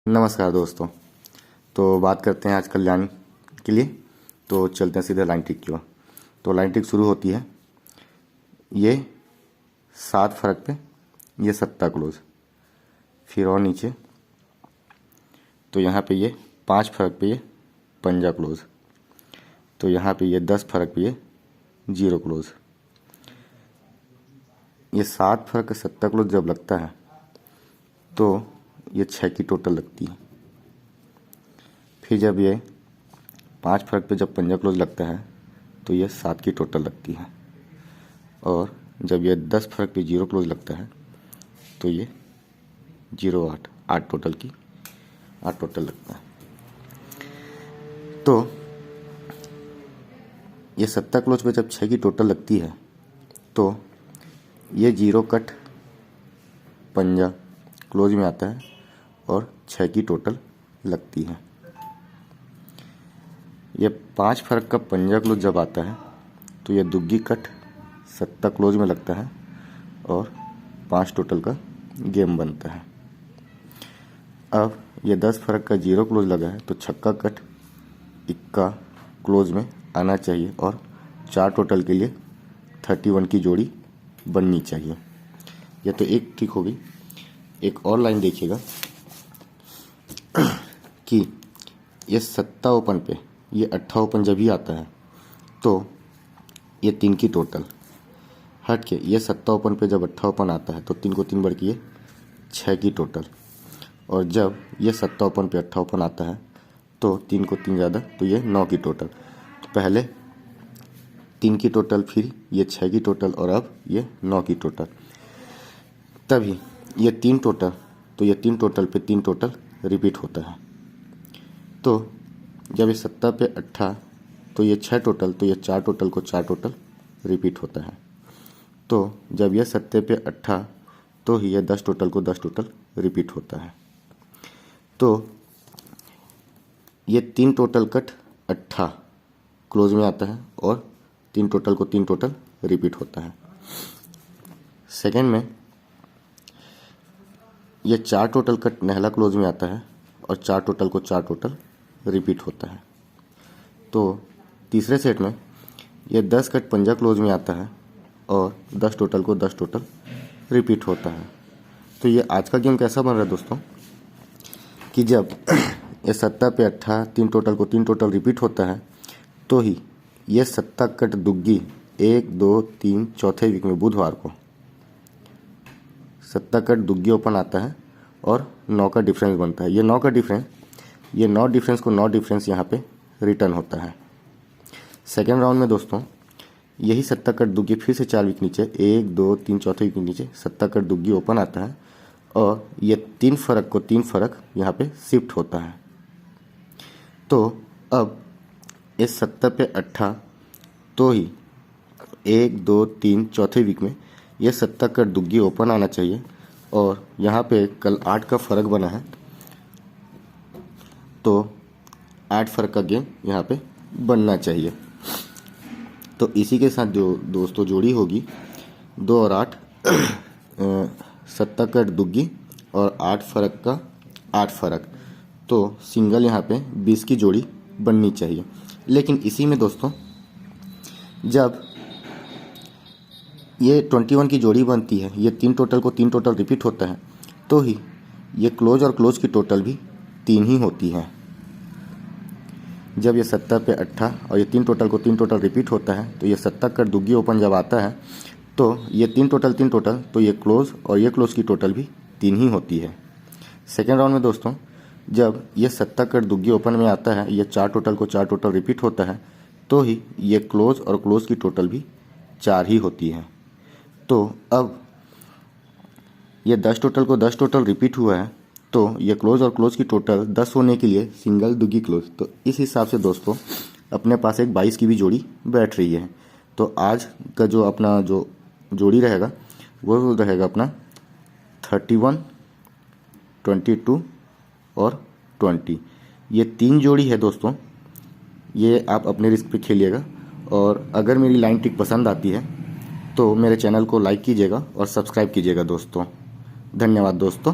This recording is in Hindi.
नमस्कार दोस्तों। तो बात करते हैं आज कल्याण के लिए। तो चलते हैं सीधे लाइन ट्रिक की ओर। तो लाइन ट्रिक शुरू होती है ये 7 फरक पे ये 7 क्लोज, फिर और नीचे तो यहाँ पे ये 5 फरक पे ये पंजा क्लोज, तो यहाँ पे ये 10 फरक पे ये 0 क्लोज। ये 7 फरक 7 क्लोज जब लगता है तो ये 6 की टोटल लगती है। फिर जब ये 5 फरक पे जब पंजा क्लोज लगता है तो ये 7 की टोटल लगती है। और जब ये 10 फरक पे 0 क्लोज लगता है तो ये 0 8 8 टोटल की 8 टोटल लगता है। तो ये 7 क्लोज पे जब 6 की टोटल लगती है तो ये 0 कट पंजा क्लोज में आता है और 6 की टोटल लगती है। ये 5 फरक का पंजा क्लोज जब आता है तो ये दुग्गी कट 7 क्लोज में लगता है और 5 टोटल का गेम बनता है। अब ये 10 फरक का 0 क्लोज लगा है तो छक्का कट इक्का क्लोज में आना चाहिए और 4 टोटल के लिए 31 की जोड़ी बननी चाहिए। ये तो एक ट्रिक होगी। एक और लाइन देखिएगा कि ये 7 ओपन पे ये 8 ओपन जब भी आता है तो ये 3 की टोटल हट के ये 7 ओपन पे जब 8 ओपन आता है तो 3 को 3 बढ़ के ये 6 की टोटल। और जब ये 7 ओपन पे 8 ओपन आता है तो 3 को 3 ज़्यादा तो ये 9 की टोटल। तो पहले 3 की टोटल, फिर ये 6 की टोटल और अब ये 9 की टोटल। तभी ये 3 टोटल, तो ये 3 टोटल पे 3 टोटल रिपीट होता है। तो जब ये 7 पे 8 तो ये 6 टोटल, तो ये 4 टोटल को 4 टोटल रिपीट होता है। तो जब ये 7 पे 8 तो ही ये 10 टोटल को 10 टोटल रिपीट होता है। तो ये 3 टोटल कट 8 क्लोज में आता है और 3 टोटल को 3 टोटल रिपीट होता है। सेकेंड में ये 4 टोटल कट नहला क्लोज में आता है और 4 टोटल को 4 टोटल रिपीट होता है। तो तीसरे सेट में ये 10 कट पंजा क्लोज में आता है और 10 टोटल को 10 टोटल रिपीट होता है। तो ये आज का गेम कैसा बन रहा है दोस्तों कि जब ये 7 पे 8 3 टोटल को 3 टोटल रिपीट होता है तो ही ये 7 कट दुग्गी 1 2 3 चौथे वीक में बुधवार को 7 कट दुग्गी ओपन आता है और 9 का डिफरेंस बनता है। ये 9 का डिफरेंस, ये 9 डिफरेंस को 9 डिफरेंस यहाँ पे रिटर्न होता है। सेकेंड राउंड में दोस्तों यही 7 कट दुग्गी फिर से 4 वीक नीचे 1 2 3 चौथे वीक नीचे 7 कट दुग्गी ओपन आता है और ये 3 फरक को 3 फरक यहाँ पे शिफ्ट होता है। तो अब इस 7 पे 8 तो ही 1 2 3 चौथे वीक में ये 7 कट दुग्गी ओपन आना चाहिए और यहाँ पे कल 8 का फर्क बना है तो 8 फर्क का गेम यहाँ पे बनना चाहिए। तो इसी के साथ जो दोस्तों जोड़ी होगी 2 और 8 7 कट दुग्गी और 8 फर्क का 8 फर्क, तो सिंगल यहाँ पे 20 की जोड़ी बननी चाहिए। लेकिन इसी में दोस्तों जब ये 21 की जोड़ी बनती है, ये 3 टोटल को 3 टोटल रिपीट होता है तो ही ये क्लोज और क्लोज की टोटल भी 3 ही होती है। जब ये 7 पे 8 और ये 3 टोटल को 3 टोटल रिपीट होता है तो ये 7 कट दुग्गी ओपन जब आता है तो ये 3 टोटल तो ये क्लोज और ये क्लोज की टोटल भी 3 ही होती है। सेकेंड राउंड में दोस्तों जब ये 7 कट दुग्गी ओपन में आता है, ये 4 टोटल को 4 टोटल रिपीट होता है तो ही ये क्लोज और क्लोज की टोटल भी 4 ही होती है। तो अब ये 10 टोटल को 10 टोटल रिपीट हुआ है तो ये क्लोज और क्लोज की टोटल 10 होने के लिए सिंगल दुग्गी क्लोज, तो इस हिसाब से दोस्तों अपने पास एक 22 की भी जोड़ी बैठ रही है। तो आज का जो अपना जो जोड़ी रहेगा वो रहेगा अपना 31 22 और 20। ये 3 जोड़ी है दोस्तों, ये आप अपने रिस्क पे खेलिएगा। और अगर मेरी लाइन ट्रिक पसंद आती है तो मेरे चैनल को लाइक कीजिएगा और सब्सक्राइब कीजिएगा दोस्तों। धन्यवाद दोस्तों।